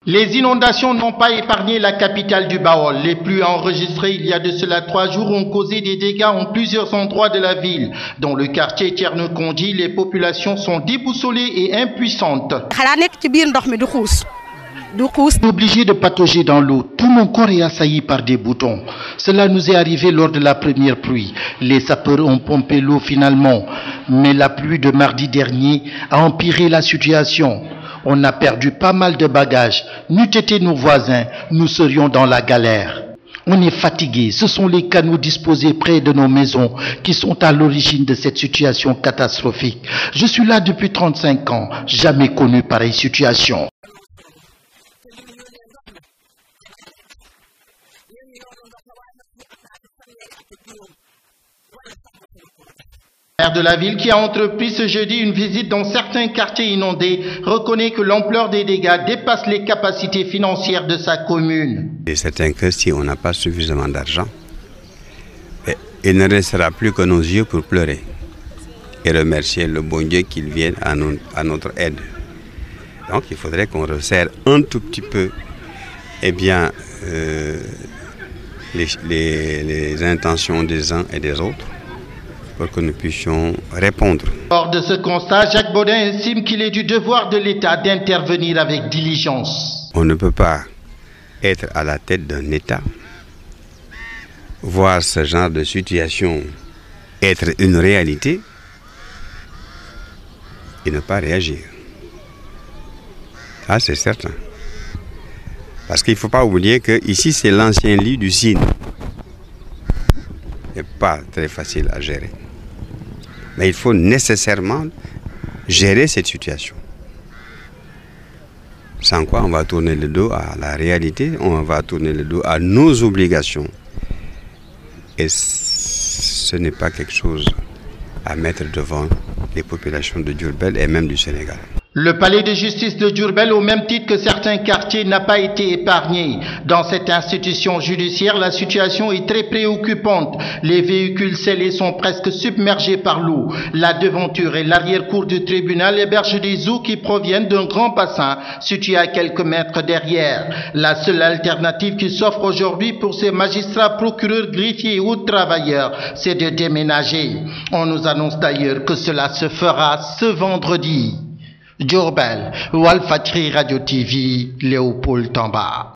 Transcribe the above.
Les inondations n'ont pas épargné la capitale du Baol. Les pluies enregistrées il y a de cela 3 jours ont causé des dégâts en plusieurs endroits de la ville. Dans le quartier Thierno-Kondji, les populations sont déboussolées et impuissantes. Obligé de patauger dans l'eau, tout mon corps est assailli par des boutons. Cela nous est arrivé lors de la première pluie. Les sapeurs ont pompé l'eau finalement, mais la pluie de mardi dernier a empiré la situation. On a perdu pas mal de bagages. N'eût été nos voisins, nous serions dans la galère. On est fatigué. Ce sont les canaux disposés près de nos maisons qui sont à l'origine de cette situation catastrophique. Je suis là depuis 35 ans. Jamais connu pareille situation. Le maire de la ville, qui a entrepris ce jeudi une visite dans certains quartiers inondés, reconnaît que l'ampleur des dégâts dépasse les capacités financières de sa commune. Et certains que si on n'a pas suffisamment d'argent, il ne restera plus que nos yeux pour pleurer et remercier le bon Dieu qu'il vienne à notre aide. Donc il faudrait qu'on resserre un tout petit peu les intentions des uns et des autres, pour que nous puissions répondre. Hors de ce constat, Jacques Baudin estime qu'il est du devoir de l'État d'intervenir avec diligence. On ne peut pas être à la tête d'un État, voir ce genre de situation être une réalité et ne pas réagir. Ah, c'est certain. Parce qu'il ne faut pas oublier que ici c'est l'ancien lit du Sine. Ce n'est pas très facile à gérer. Mais il faut nécessairement gérer cette situation. Sans quoi on va tourner le dos à la réalité, on va tourner le dos à nos obligations. Et ce n'est pas quelque chose à mettre devant les populations de Diourbel et même du Sénégal. Le palais de justice de Diourbel, au même titre que certains quartiers, n'a pas été épargné. Dans cette institution judiciaire, la situation est très préoccupante. Les véhicules scellés sont presque submergés par l'eau. La devanture et l'arrière-cour du tribunal hébergent des eaux qui proviennent d'un grand bassin situé à quelques mètres derrière. La seule alternative qui s'offre aujourd'hui pour ces magistrats, procureurs, greffiers et autres travailleurs, c'est de déménager. On nous annonce d'ailleurs que cela se fera ce vendredi. Diourbel, Walfadjri Radio TV, Léopold Tamba.